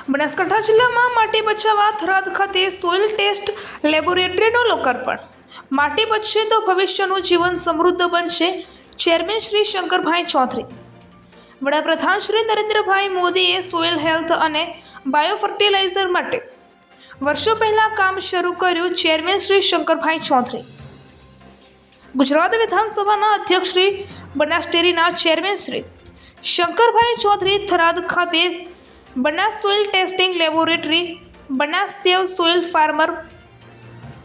બનાસકાંઠા જિલ્લામાં માટી બચાવવા થરાદ ખાતે સોઇલ ટેસ્ટ લેબોરેટરીનું લોકાર્પણ। માટી બચશે તો ભવિષ્યનું જીવન સમૃદ્ધ બનશે, ચેરમેન શ્રી શંકરભાઈ ચૌધરી। વડાપ્રધાન શ્રી નરેન્દ્રભાઈ મોદીએ સોઇલ હેલ્થ અને બાયો ફર્ટિલાઇઝર માટે વર્ષો પહેલા કામ શરૂ કર્યું। ચેરમેન શ્રી શંકરભાઈ ચૌધરી। ગુજરાત વિધાનસભાના અધ્યક્ષ શ્રી બનાસ ડેરીના ચેરમેન શ્રી શંકરભાઈ ચૌધરી થરાદ ખાતે Banas soil testing laboratory, Banas save soil farmer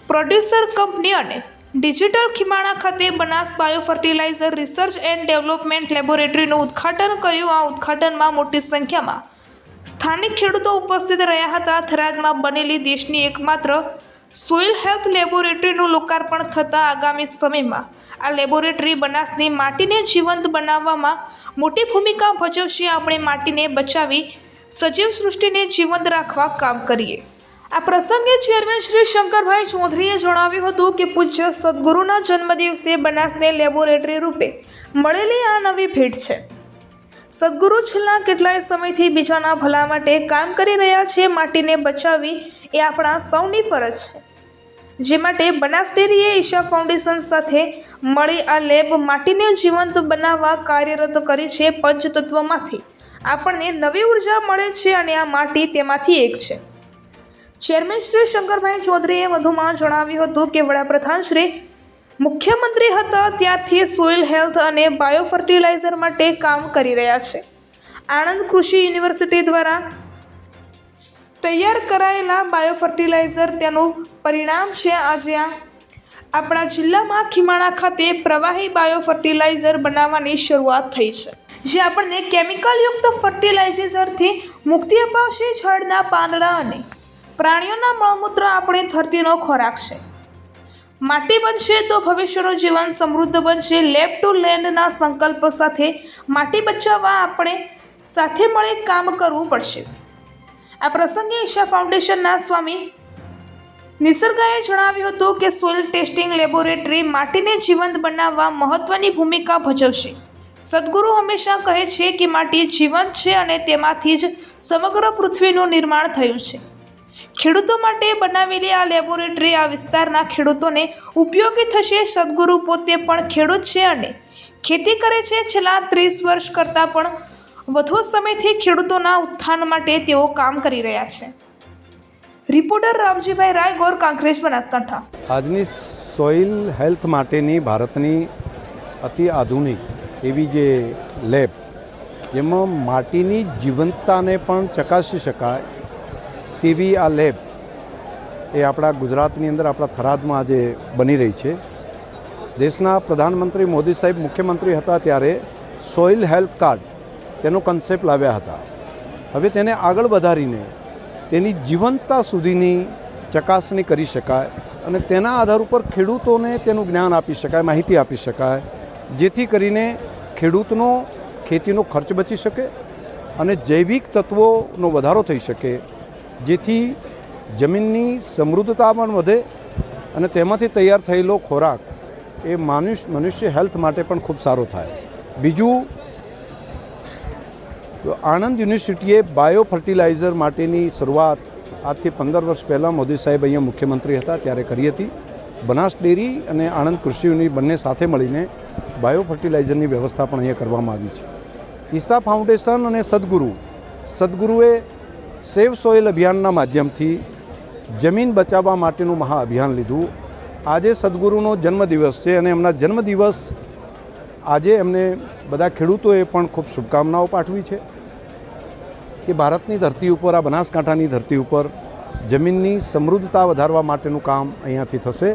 producer company અને ડિજિટલ ખીમાણા ખાતે Banas bio fertiliser research and development લેબોરેટરીનું ઉદ્ઘાટન કર્યું। આ ઉદ્ઘાટનમાં મોટી સંખ્યામાં સ્થાનિક ખેડૂતો ઉપસ્થિત રહ્યા હતા। થરાદમાં બનેલી દેશની એકમાત્ર સોઇલ હેલ્થ લેબોરેટરીનું લોકાર્પણ થતાં આગામી સમયમાં આ લેબોરેટરી બનાસની માટીને જીવંત બનાવવામાં મોટી ભૂમિકા ભજવશે। આપણે માટીને બચાવી સજીવ સૃષ્ટિને જીવંત રાખવા કામ કરીએ। આ પ્રસંગે ચેરમેન શ્રી શંકરભાઈ ચૌધરીએ જણાવ્યું હતું કે પૂજ્ય સદગુરુના જન્મદિવસે બનાસને લેબોરેટરી રૂપે મળેલી આ નવી ભેટ છે। સદગુરુ છેલ્લા કેટલાય સમયથી બીજાના ભલા માટે કામ કરી રહ્યા છે। માટીને બચાવવી એ આપણા સૌની ફરજ છે, જે માટે બનાસ ડેરીએ ઈશા ફાઉન્ડેશન સાથે મળી આ લેબ માટીને જીવંત બનાવવા કાર્યરત કરી છે। પંચતત્વમાંથી આપણને નવી ઉર્જા મળે છે અને આ માટી તેમાંથી એક છે। ચેરમેન શ્રી શંકરભાઈ ચૌધરીએ વધુમાં જણાવ્યું હતું કે વડાપ્રધાન શ્રી મુખ્યમંત્રી હતા ત્યારથી સોઇલ હેલ્થ અને બાયો ફર્ટિલાઇઝર માટે કામ કરી રહ્યા છે। આણંદ કૃષિ યુનિવર્સિટી દ્વારા તૈયાર કરાયેલા બાયો ફર્ટિલાઇઝર તેનું પરિણામ છે। આજે આપણા જિલ્લામાં ખીમાણા ખાતે પ્રવાહી બાયો ફર્ટિલાઇઝર બનાવવાની શરૂઆત થઈ છે, જે આપણને કેમિકલયુક્ત ફર્ટિલાઇઝરથી મુક્તિ અપાવશે। ઝાડના પાંદડા અને પ્રાણીઓના મળમૂત્ર આપણે ધરતીનો ખોરાક છે। માટી બનશે તો ભવિષ્યનું જીવન સમૃદ્ધ બનશે। લેબ ટુ લેન્ડના સંકલ્પ સાથે માટી બચાવવા આપણે સાથે મળી કામ કરવું પડશે। આ પ્રસંગે ઈશા ફાઉન્ડેશનના સ્વામી નિસર્ગાએ જણાવ્યું હતું કે સોઇલ ટેસ્ટિંગ લેબોરેટરી માટીને જીવંત બનાવવા મહત્વની ભૂમિકા ભજવશે। સદગુરુ હંમેશા કહે છે કે માટી જીવંત છે અને તેમાંથી જ સમગ્ર પૃથ્વીનું નિર્માણ થયું છે। ખેડૂતો માટે બનાવેલી આ લેબોરેટરી આ વિસ્તારના ખેડૂતોને ઉપયોગી થશે। સદગુરુ પોતે પણ ખેડૂત છે અને ખેતી કરે છે। છેલ્લા 30 વર્ષ કરતાં પણ વધુ સમયથી ખેડૂતોના ઉત્થાન માટે તેઓ કામ કરી રહ્યા છે। રિપોર્ટર રામજીભાઈ રાયગોર, કાંકરેજ, બનાસકાંઠા। આજની સોઇલ હેલ્થ માટેની ભારતની અતિ આધુનિક એવી જે લેબ, જેમાં માટીની જીવંતતાને પણ ચકાસી શકાય તેવી આ લેબ એ આપણા ગુજરાતની અંદર, આપણા થરાદમાં આજે બની રહી છે। દેશના પ્રધાનમંત્રી મોદી સાહેબ મુખ્યમંત્રી હતા ત્યારે સોઇલ હેલ્થ કાર્ડ તેનો કન્સેપ્ટ લાવ્યા હતા। હવે તેને આગળ વધારીને તેની જીવંતતા સુધીની ચકાસણી કરી શકાય અને તેના આધાર ઉપર ખેડૂતોને તેનું જ્ઞાન આપી શકાય, માહિતી આપી શકાય, જેથી કરીને ખેડૂતનો ખેતીનો ખર્ચ બચી શકે અને જૈવિક તત્વોનો વધારો થઈ શકે, જેથી જમીનની સમૃદ્ધતા પણ વધે અને તેમાંથી તૈયાર થયેલો ખોરાક એ મનુષ્ય હેલ્થ માટે પણ ખૂબ સારો થાય। બીજું, આણંદ યુનિવર્સિટીએ બાયો ફર્ટિલાઇઝર માટેની શરૂઆત આજથી 15 વર્ષ પહેલાં મોદી સાહેબ અહીંયા મુખ્યમંત્રી હતા ત્યારે કરી હતી। બનાસ ડેરી અને આણંદ કૃષિ યુનિવર્સિટી બંને સાથે મળીને બાયો ફર્ટિલાઇઝરની વ્યવસ્થા પણ અહીંયા કરવામાં આવી છે। ઈશા ફાઉન્ડેશન અને સદગુરુએ સેવ સોઇલ અભિયાનના માધ્યમથી જમીન બચાવવા માટેનું મહા અભિયાન લીધું। આજે સદગુરુનો જન્મદિવસ છે અને એમના જન્મદિવસ આજે એમને બધા ખેડૂતોએ પણ ખૂબ શુભકામનાઓ પાઠવી છે કે ભારતની ધરતી ઉપર, આ બનાસકાંઠાની ધરતી ઉપર જમીનની સમૃદ્ધતા વધારવા માટેનું કામ અહીંયાથી થશે।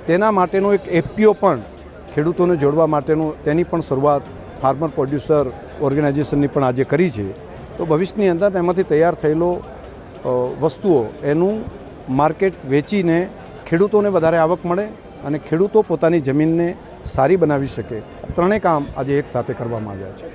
તેના માટેનો એક એફપીઓ પણ ખેડૂતોને જોડવા માટેનું, તેની પણ શરૂઆત ફાર્મર પ્રોડ્યુસર ઓર્ગેનાઇઝેશનની પણ આજે કરી છે। તો ભવિષ્યની અંદર એમાંથી તૈયાર થયેલો વસ્તુઓ એનું માર્કેટ વેચીને ખેડૂતોને વધારે આવક મળે અને ખેડૂતો પોતાની જમીનને સારી બનાવી શકે। ત્રણેય કામ આજે એક સાથે કરવામાં આવ્યા છે।